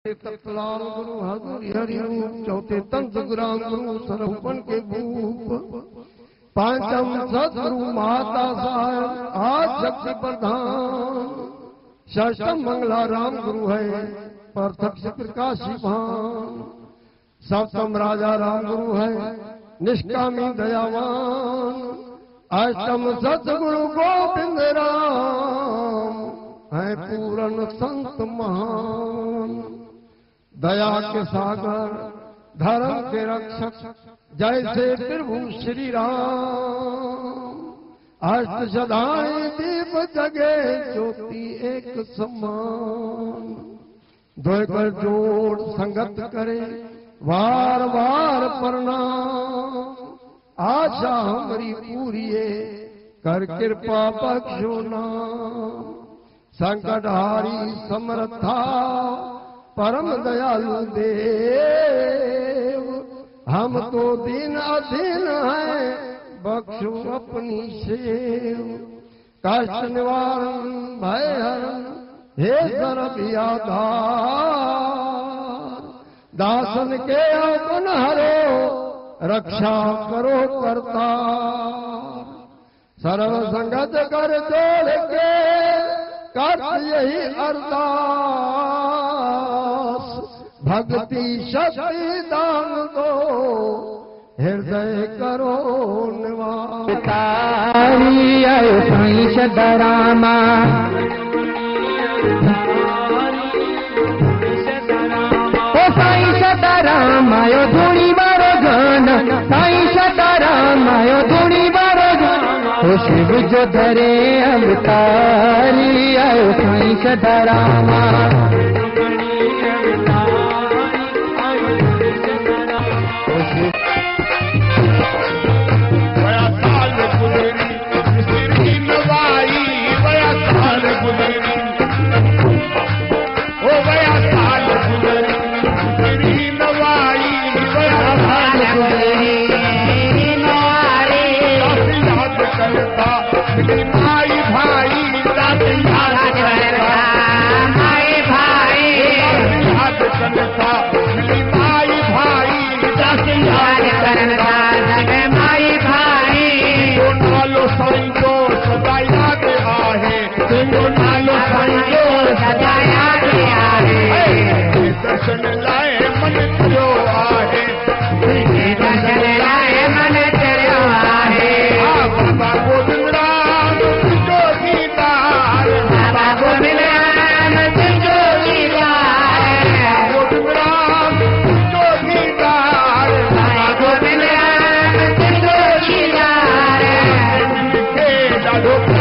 तत्लाल गुरु हरि हरि रूप, चौथे तंत गुराम गुरु सरहुपन के भूप, पांचम सदगुरु माता साहब आज शक्ति प्रधान, षष्ठम मंगला राम गुरु है पार्थक प्रकाशी भान, सप्तम राजा राम गुरु है निष्कामी दयावान, अष्टम सतगुरु गोविंद राम है पूर्ण संत महान, दया के सागर धर्म के रक्षक जैसे प्रभु श्री राम, अष्ट सदाएं दीप जगे ज्योति एक समान, धोकर जोड़ संगत करे वार वार प्रणाम, आशा हमारी पूरी कर कृपा बख्शो नाम, संकटहारी समर्था परम दयालु देव, हम तो दीन अधीन हैं बख्शो अपनी सेव, कष्ट निवारण भय हरण हे सर्वव्याधार, दासन के अपन हरो रक्षा करो करतार, सर्व संगत कर जोड़ के कर यही अरदास, भक्ति शक्ति दान दो हृदय करो निवास, तारी आयो साईं सदारामा, ओ साईं सदाराम आयो धूणी मारो गाना, साईं सदाराम आयो धूणी मारो गाना, ओ शिव जो धरे अवतारी आयो साईं सदारामा, Look